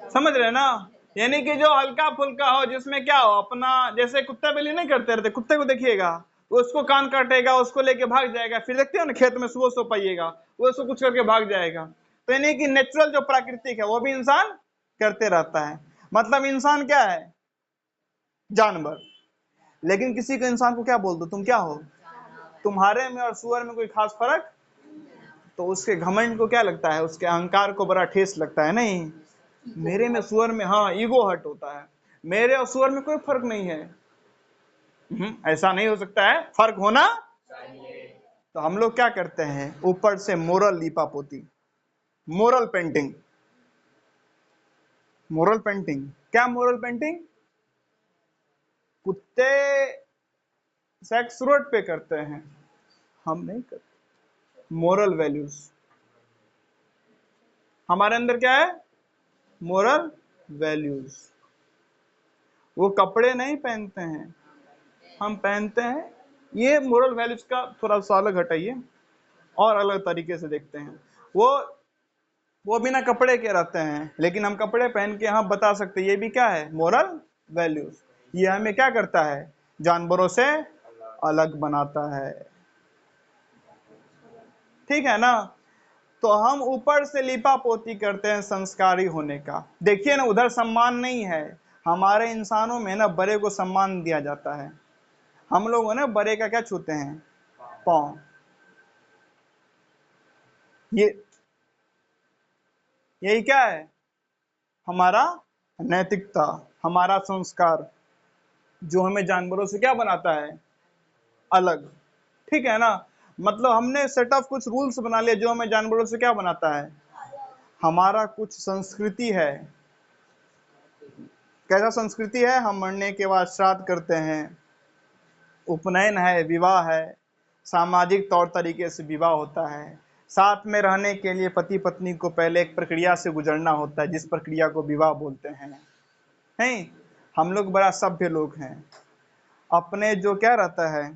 समझ रहे ना, यानी कि जो हल्का फुल्का हो, जिसमें क्या हो अपना, जैसे कुत्ते बिल्ली नहीं करते रहते, कुत्ते को देखिएगा उसको कान काटेगा, उसको लेके भाग जाएगा, फिर देखते हो ना खेत में सुबह सो पाइएगा, वो उसको कुछ करके भाग जाएगा। तो यानी कि नेचुरल जो प्राकृतिक है वो भी इंसान करते रहता है। मतलब इंसान क्या है, जानवर। लेकिन किसी को इंसान को क्या बोल दो, तुम क्या हो, तुम्हारे में और सुअर में कोई खास फर्क, तो उसके घमंड को क्या लगता है, उसके अहंकार को बड़ा ठेस लगता है। नहीं मेरे में सुअर में, हाँ ईगो हर्ट होता है, मेरे और सुअर में कोई फर्क नहीं है। ऐसा नहीं हो सकता है, फर्क होना। तो हम लोग क्या करते हैं, ऊपर से मोरल लीपा पोती, मोरल पेंटिंग। मोरल पेंटिंग क्या, मोरल पेंटिंग, कुत्ते सेक्स रोड पे करते हैं, हम नहीं करते। मोरल वैल्यूज हमारे अंदर क्या है, मोरल वैल्यूज। वो कपड़े नहीं पहनते हैं, हम पहनते हैं। ये मोरल वैल्यूज का थोड़ा सा अलग हटाइए और अलग तरीके से देखते हैं। वो बिना कपड़े के रहते हैं, लेकिन हम कपड़े पहन के हम बता सकते हैं ये भी क्या है, मोरल वैल्यूज। ये हमें क्या करता है, जानवरों से अलग बनाता है। ठीक है ना, तो हम ऊपर से लिपा पोती करते हैं संस्कारी होने का। देखिए ना उधर सम्मान नहीं है, हमारे इंसानों में ना बड़े को सम्मान दिया जाता है। हम लोग ना बड़े का क्या छूते हैं, पाँव। ये यही क्या है, हमारा नैतिकता, हमारा संस्कार, जो हमें जानवरों से क्या बनाता है, अलग। ठीक है ना, मतलब हमने सेट ऑफ कुछ रूल्स बना लिए जो हमें जानवरों से क्या बनाता है, हमारा कुछ संस्कृति है। कैसा संस्कृति है, हम मरने के बाद श्राद्ध करते हैं, उपनयन है, विवाह है, सामाजिक तौर तरीके से विवाह होता है। साथ में रहने के लिए पति पत्नी को पहले एक प्रक्रिया से गुजरना होता है, जिस प्रक्रिया को विवाह बोलते हैं। नहीं हम लोग बड़ा सभ्य लोग हैं। अपने जो क्या रहता है,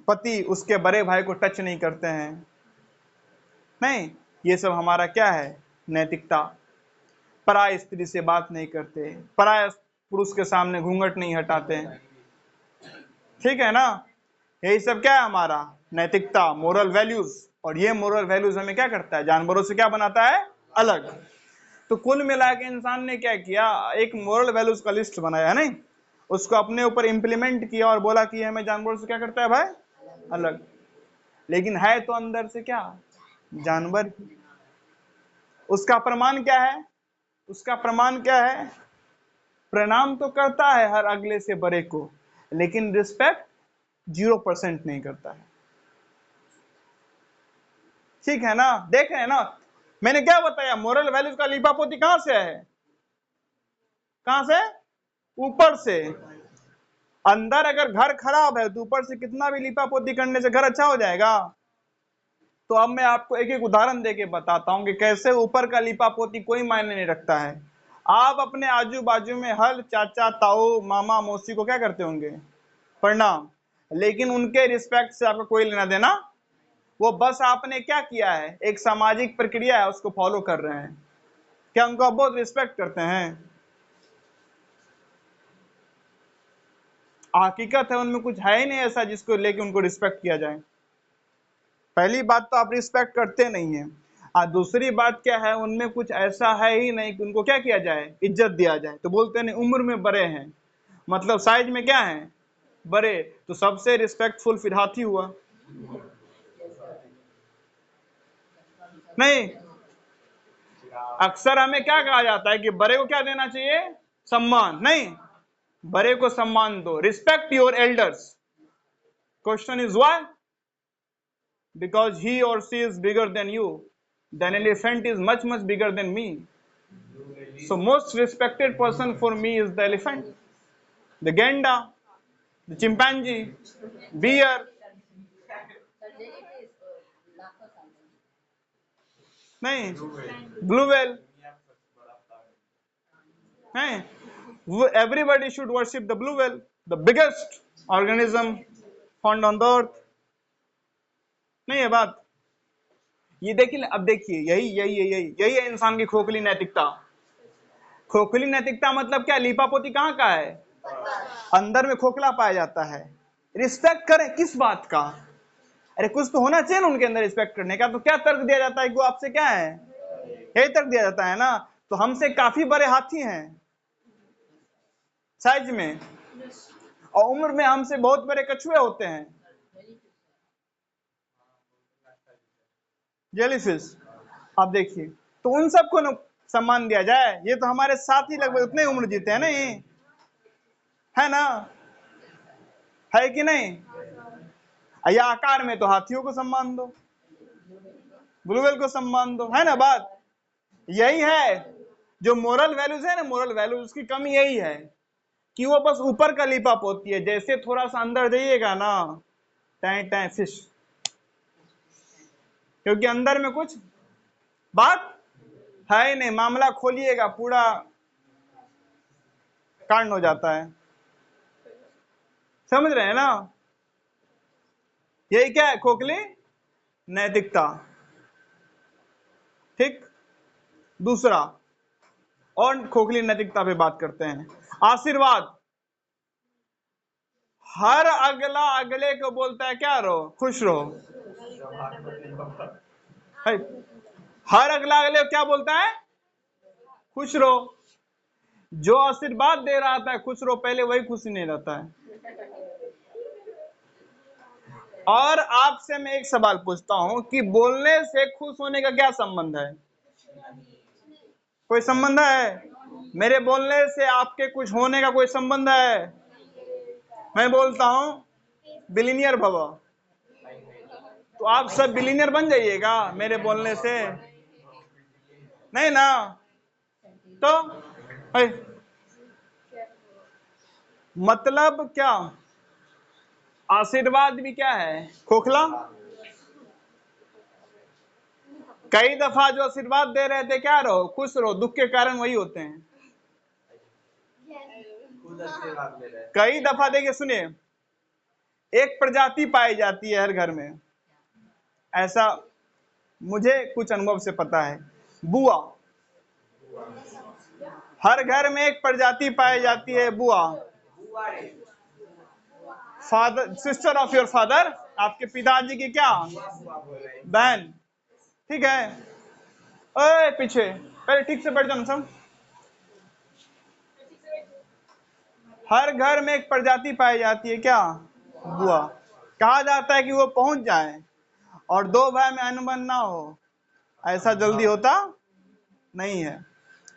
पति उसके बड़े भाई को टच नहीं करते हैं। नहीं ये सब हमारा क्या है, नैतिकता। पराय स्त्री से बात नहीं करते, पराय पुरुष के सामने घूंघट नहीं हटाते। ठीक है ना, यही सब क्या है हमारा नैतिकता, मोरल वैल्यूज। और ये मोरल वैल्यूज हमें क्या करता है, जानवरों से क्या बनाता है, अलग। तो कुल मिला के इंसान ने क्या किया, एक मोरल वैल्यूज का लिस्ट बनाया, नहीं उसको अपने ऊपर इंप्लीमेंट किया और बोला कि हमें जानवरों से क्या करता है भाई, अलग। लेकिन है तो अंदर से क्या, जानवर ही। उसका प्रमाण क्या है, उसका प्रमाण क्या है, प्रणाम तो करता है हर अगले से बड़े को, लेकिन रिस्पेक्ट 0% नहीं करता है। ठीक है ना, देख रहे हैं ना, मैंने क्या बताया, मोरल वैल्यूज का लीपापोती कहां से है, कहां से, ऊपर से। अंदर अगर घर खराब है तो ऊपर से कितना भी लीपापोती करने से घर अच्छा हो जाएगा। तो अब मैं आपको एक एक उदाहरण देके बताता हूं कि कैसे ऊपर का लीपापोती कोई मायने नहीं रखता है। आप अपने आजू बाजू में हर चाचा ताऊ मामा मौसी को क्या करते होंगे, प्रणाम, लेकिन उनके रिस्पेक्ट से आपका कोई लेना देना, वो बस आपने क्या किया है, एक सामाजिक प्रक्रिया है उसको फॉलो कर रहे हैं। क्या उनको आप बहुत रिस्पेक्ट करते हैं? हकीकत है उनमें कुछ है ही नहीं ऐसा जिसको लेके उनको रिस्पेक्ट किया जाए। पहली बात तो आप रिस्पेक्ट करते नहीं है, और दूसरी बात क्या है, उनमें कुछ ऐसा है ही नहीं कि उनको क्या किया जाए, इज्जत दिया जाए। तो बोलते नहीं उम्र में बड़े हैं, मतलब साइज में क्या है, बड़े। तो सबसे रिस्पेक्टफुल फिर हाथी हुआ नहीं। अक्सर हमें क्या कहा जाता है कि बड़े को क्या देना चाहिए, सम्मान। नहीं, बड़े को सम्मान दो, respect your elders. Question is why, because he or she is bigger than you. Then elephant is much bigger than me. So most respected person for me is the elephant, the genda, the chimpanzee, bear. नहीं, blue whale. नहीं, everybody should worship the blue whale, the biggest organism found on the earth. नहीं है बात। ये देखिए, अब देखिए, यही यही यही यही है इंसान की खोखली नैतिकता। खोखली नैतिकता मतलब क्या, लीपापोती कहाँ का है, अंदर में खोखला पाया जाता है। रिस्पेक्ट करें किस बात का, अरे कुछ तो होना चाहिए ना उनके अंदर रिस्पेक्ट करने का। तो क्या तर्क दिया जाता है कि वो आपसे क्या है, यही तर्क दिया जाता है ना। तो हमसे काफी बड़े हाथी हैं साइज में, और उम्र में हमसे बहुत बड़े कछुए होते हैं, जेलीफिश। अब देखिए, तो उन सबको न सम्मान दिया जाए, ये तो हमारे साथ ही लगभग उतने उम्र जीते हैं ना, ये है ना, है कि नहीं। या आकार में तो हाथियों को सम्मान दो, ब्लू व्हेल को सम्मान दो, है ना बात। यही है जो मोरल वैल्यूज है ना, मोरल वैल्यूज उसकी कमी यही है कि वो बस ऊपर का लिपा पोती है। जैसे थोड़ा सा अंदर जाइएगा ना, टैं टैं फिश, क्योंकि अंदर में कुछ बात है ही नहीं। मामला खोलिएगा पूरा कांड हो जाता है, समझ रहे हैं ना। यही क्या है, खोखली नैतिकता। ठीक, दूसरा और खोखली नैतिकता पे बात करते हैं, आशीर्वाद। हर अगला अगले को बोलता है क्या, रहो खुश रहो। हर अगला अगले को क्या बोलता है, खुश रहो। जो आशीर्वाद दे रहा था खुश रहो, पहले वही खुश नहीं रहता है। और आपसे मैं एक सवाल पूछता हूं कि बोलने से खुश होने का क्या संबंध है, कोई संबंध है? मेरे बोलने से आपके कुछ होने का कोई संबंध है? मैं बोलता हूं बिलियनियर भव, तो आप सब बिलियनियर बन जाइएगा मेरे बोलने से, नहीं ना। तो मतलब क्या, आशीर्वाद भी क्या है, खोखला। कई दफा जो आशीर्वाद दे रहे थे क्या, रहो खुश रहो, दुख के कारण वही होते हैं। कई दफा देखिए, सुनिए, एक प्रजाति पाई जाती है हर घर में, ऐसा मुझे कुछ अनुभव से पता है, बुआ। हर घर में एक प्रजाति पाई जाती है, बुआ। Father, sister of your father, आपके पिताजी की क्या, बहन। ठीक है, ओए पीछे, पहले ठीक से बैठ जाओ सब। हर घर में एक प्रजाति पाई जाती है क्या, बुआ। कहा जाता है कि वो पहुंच जाए और दो भाई में अनबन ना हो, ऐसा जल्दी होता नहीं है,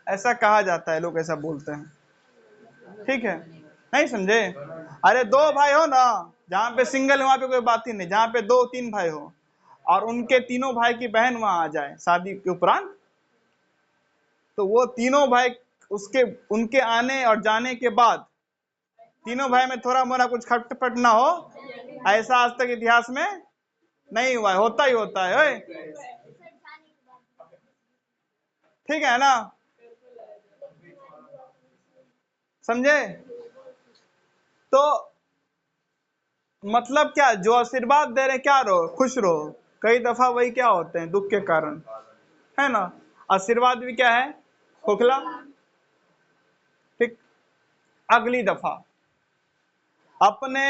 ऐसा कहा जाता है, लोग ऐसा बोलते हैं। ठीक है नहीं समझे? अरे दो भाई हो ना, जहाँ पे सिंगल वहां पे कोई बात ही नहीं, जहाँ पे दो तीन भाई हो और उनके तीनों भाई की बहन वहां आ जाए शादी के उपरांत, तो वो तीनों भाई उसके उनके आने और जाने के बाद तीनों भाई में थोड़ा मोरा कुछ खटपट ना हो, ऐसा आज तक इतिहास में नहीं हुआ है। होता ही होता है ओए। ठीक है ना, समझे? तो मतलब क्या, जो आशीर्वाद दे रहे क्या, रहो खुश रहो, कई दफा वही क्या होते हैं दुख के कारण, है ना? आशीर्वाद भी क्या है, खोखला। ठीक। अगली दफा अपने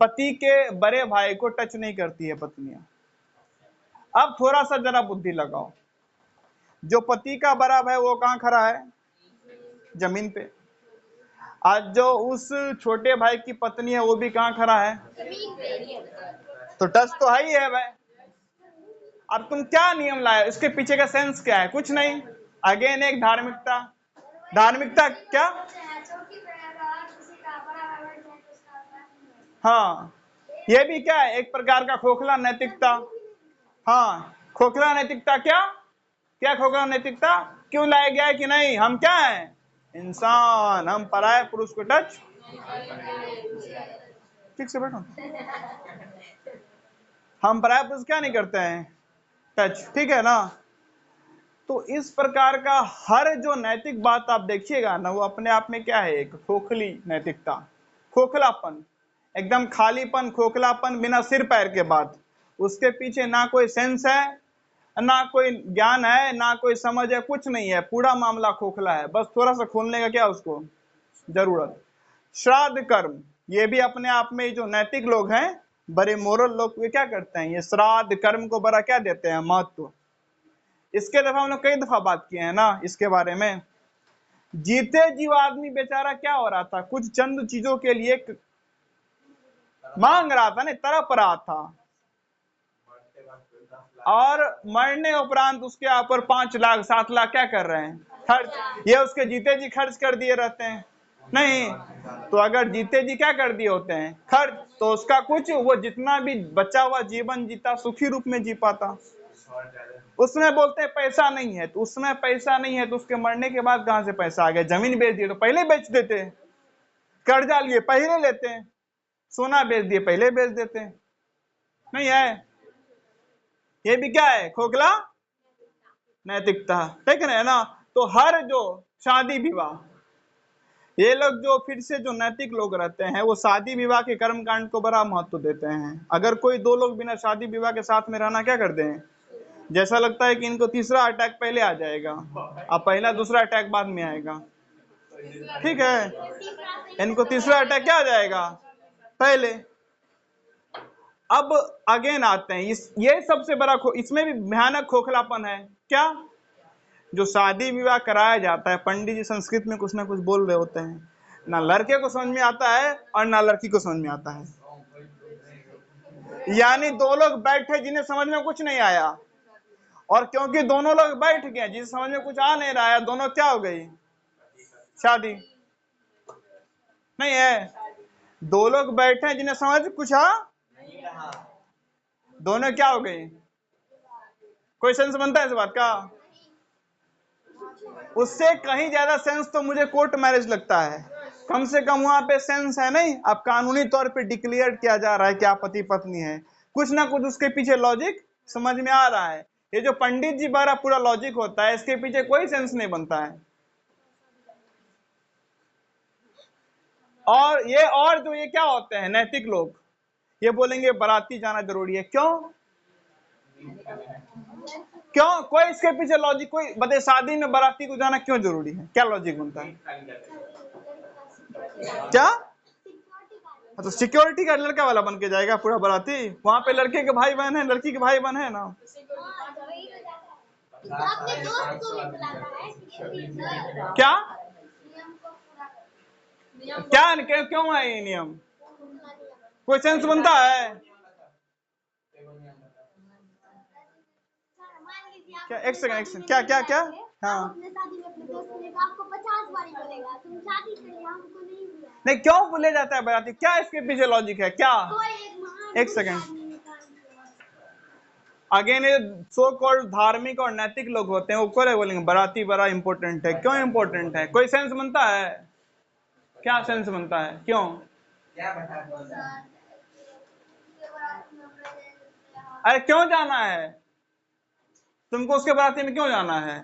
पति के बड़े भाई को टच नहीं करती है पत्नियां। अब थोड़ा सा जरा बुद्धि लगाओ, जो पति का बड़ा भाई वो कहाँ खड़ा है, जमीन पे। आज जो उस छोटे भाई की पत्नी है वो भी कहाँ खड़ा है, तो टच तो है ही है भाई। अब तुम क्या नियम लाए, इसके पीछे का सेंस क्या है? कुछ नहीं, अगेन एक धार्मिकता। धार्मिकता क्या, हाँ, ये भी क्या है, एक प्रकार का खोखला नैतिकता। हाँ, खोखला नैतिकता। क्या क्या खोखला नैतिकता क्यों लाया गया है कि नहीं, हम क्या है, इंसान, हम पराये पुरुष को टच, ठीक से बैठो, हम पराये पुरुष क्या नहीं करते हैं, टच, ठीक है ना? तो इस प्रकार का हर जो नैतिक बात आप देखिएगा ना, वो अपने आप में क्या है, एक खोखली नैतिकता, खोखलापन, एकदम खालीपन, खोखलापन, बिना सिर पैर के बात। उसके पीछे ना कोई सेंस है, ना कोई ज्ञान है, ना कोई समझ है, कुछ नहीं है, पूरा मामला खोखला है, बस थोड़ा सा खोलने का क्या उसको जरूरत। श्राद्ध कर्म, ये भी अपने आप में जो नैतिक लोग हैं, बड़े मोरल लोग, वे क्या करते हैं, ये श्राद्ध कर्म को बड़ा क्या देते हैं, महत्व। इसके दफा हम लोग कई दफा बात किए हैं ना इसके बारे में। जीते जीव आदमी बेचारा क्या हो रहा था, कुछ चंद चीजों के लिए मांग रहा था, नहीं तड़प रहा था, और मरने उपरांत उसके ऊपर 5 लाख 7 लाख क्या कर रहे हैं, खर्च। ये उसके जीते जी खर्च कर दिए रहते हैं, नहीं तो अगर जीते जी क्या कर दिए होते हैं, खर्च, तो उसका कुछ, वो जितना भी बचा हुआ जीवन जीता सुखी रूप में जी पाता। उसमें बोलते हैं पैसा नहीं है, तो उसमें पैसा नहीं है तो उसके मरने के बाद कहां से पैसा आ गया, जमीन बेच दिए तो पहले बेच देते, कर्जा लिए पहले लेते हैं, सोना बेच दिए पहले बेच देते हैं, नहीं है? ये भी क्या है, खोखला नैतिकता, ठीक है ना? तो हर जो शादी विवाह, ये लोग जो फिर से जो नैतिक लोग रहते हैं, वो शादी विवाह के कर्म कांड को बड़ा महत्व देते हैं। अगर कोई दो लोग बिना शादी विवाह के साथ में रहना क्या करते हैं, जैसा लगता है कि इनको तीसरा अटैक पहले आ जाएगा, अब पहला दूसरा अटैक बाद में आएगा, ठीक है, इनको तीसरा अटैक क्या आ जाएगा, पहले। अब अगेन आते हैं ये सबसे बड़ा इसमें भी भयानक खोखलापन है। क्या, जो शादी विवाह कराया जाता है, पंडित जी संस्कृत में कुछ ना कुछ बोल रहे होते हैं, ना लड़के को समझ में आता है और ना लड़की को समझ में आता है, यानी दो लोग बैठे जिन्हें समझ में कुछ नहीं आया, और क्योंकि दोनों लोग बैठ गए जिसे समझ में कुछ आ नहीं रहा है, दोनों क्या हो गई, शादी नहीं है। दो लोग बैठे हैं जिन्हें समझ कुछ आ, दोनों क्या हो गई, कोई सेंस बनता है इस बात का? उससे कहीं ज्यादा सेंस तो मुझे कोर्ट मैरिज लगता है, कम से कम वहां पे सेंस है, नहीं अब कानूनी तौर पे डिक्लेयर किया जा रहा है कि आप पति पत्नी है, कुछ ना कुछ उसके पीछे लॉजिक समझ में आ रहा है। ये जो पंडित जी बारा पूरा लॉजिक होता है, इसके पीछे कोई सेंस नहीं बनता है। और जो ये क्या होते हैं नैतिक लोग, ये बोलेंगे बाराती जाना जरूरी है, क्यों क्यों, कोई इसके पीछे लॉजिक, कोई बता, शादी में बाराती को जाना क्यों जरूरी है, क्या लॉजिक बनता है, क्या? तो सिक्योरिटी का लड़का वाला बन के जाएगा पूरा बाराती, वहां पे लड़के के भाई बहन है, लड़की के भाई बहन है ना, क्या क्या क्यों है ये नियम, कोई सेंस बनता है क्या? एक सेकंड, क्या क्या क्या हाँ अपने शादी में अपने दोस्त ने कहा आपको 50 बारी बोलेगा तुम शादी कर लिया हमको नहीं बुलाया। नहीं, क्यों बोले जाता है बाराती? क्या इसके पीछे लॉजिक है क्या? एक सेकंड, अगेन ये सो कॉल्ड धार्मिक और नैतिक लोग होते हैं, वो कोई बोलेंगे बाराती बड़ा इंपॉर्टेंट है। क्यों इंपॉर्टेंट है? कोई सेंस बनता है? क्या सेंस बनता है? क्यों? अरे क्यों जाना है तुमको उसके बाराती में? क्यों जाना है?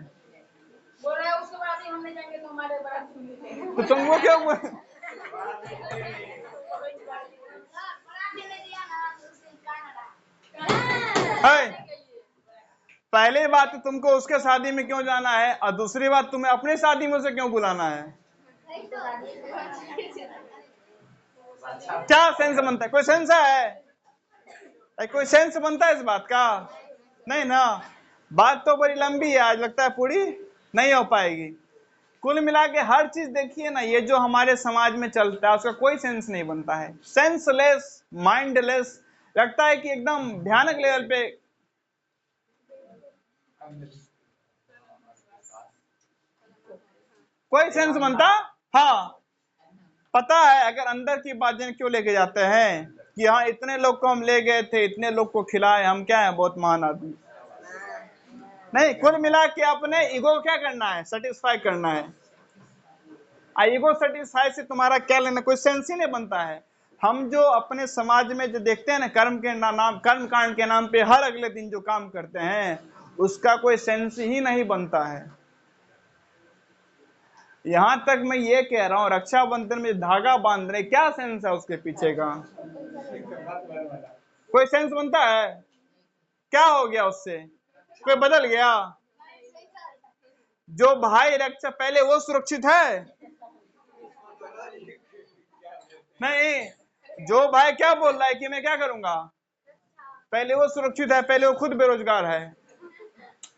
बोल रहे हैं उसके बाराती हम नहीं जाएंगे तो हमारे बाराती तो तुमको क्यों पहली बात तो तुमको उसके शादी में क्यों जाना है, और दूसरी बात तुम्हें अपनी शादी में उसे क्यों बुलाना है? क्या सेंस बनता है? कोई सेंस है? कोई सेंस बनता है इस बात का? नहीं ना। बात तो बड़ी लंबी है, आज लगता है पूरी नहीं हो पाएगी। कुल मिला के हर चीज देखिए ना, ये जो हमारे समाज में चलता है उसका कोई सेंस नहीं बनता है। सेंसलेस, माइंडलेस, लगता है कि एकदम भयानक लेवल पे। कोई सेंस बनता? हाँ, पता है अगर अंदर की बात जान क्यों लेके जाते हैं कि हाँ इतने लोग को हम ले गए थे, इतने लोग को खिलाए, हम क्या है बहुत महान आदमी। नहीं, कुल मिला के अपने ईगो क्या करना है? सेटिस्फाई करना है। ईगो सेटिस्फाई से तुम्हारा क्या लेना? कोई सेंस ही नहीं बनता है। हम जो अपने समाज में जो देखते हैं ना, कर्म कांड के नाम पे हर अगले दिन जो काम करते हैं उसका कोई सेंस ही नहीं बनता है। यहां तक मैं ये कह रहा हूं, रक्षाबंधन में धागा बांध रहे, क्या सेंस है उसके पीछे का? कोई सेंस बनता है? क्या हो गया उससे? कोई बदल गया? जो भाई रक्षा, पहले वो सुरक्षित है? नहीं, जो भाई क्या बोल रहा है कि मैं क्या करूंगा, पहले वो सुरक्षित है, पहले वो खुद बेरोजगार है।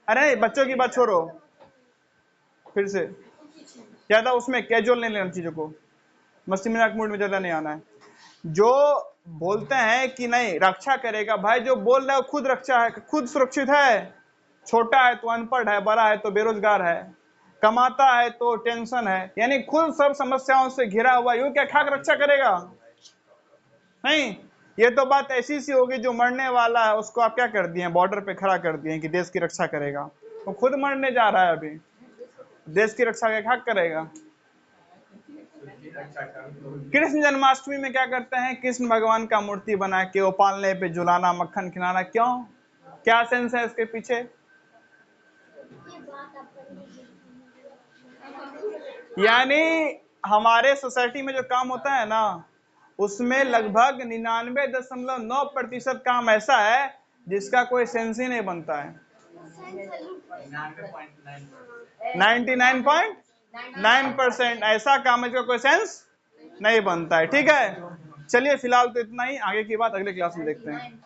अरे बच्चों की बात छोड़ो, फिर से ज्यादा उसमें कैजुअल नहीं लेना चीजों को, मस्ती मजाक मूड में ज्यादा नहीं आना है। जो बोलते हैं कि नहीं रक्षा करेगा, भाई जो बोल रहा है खुद रक्षा है, खुद सुरक्षित है। छोटा है तो अनपढ़ है, बड़ा है तो बेरोजगार है, कमाता है तो टेंशन है, यानी खुद सब समस्याओं से घिरा हुआ, यूं क्या खाक रक्षा करेगा? नहीं, ये तो बात ऐसी सी होगी जो मरने वाला है उसको आप क्या कर दिए, बॉर्डर पे खड़ा कर दिए कि देश की रक्षा करेगा। वो खुद मरने जा रहा है, अभी देश की रक्षा क्या खाक करेगा? कृष्ण जन्माष्टमी में क्या करते हैं? कृष्ण भगवान का मूर्ति बना के वो पालने पे झुलाना, मक्खन खिलाना, क्यों? क्या सेंस है इसके पीछे? यानी हमारे सोसाइटी में जो काम होता है ना, उसमें लगभग 99.9% काम ऐसा है जिसका कोई सेंस ही नहीं बनता है। 99.9% ऐसा काम है जिसका कोई सेंस नहीं बनता है। ठीक है, चलिए फिलहाल तो इतना ही, आगे की बात अगले क्लास में देखते हैं।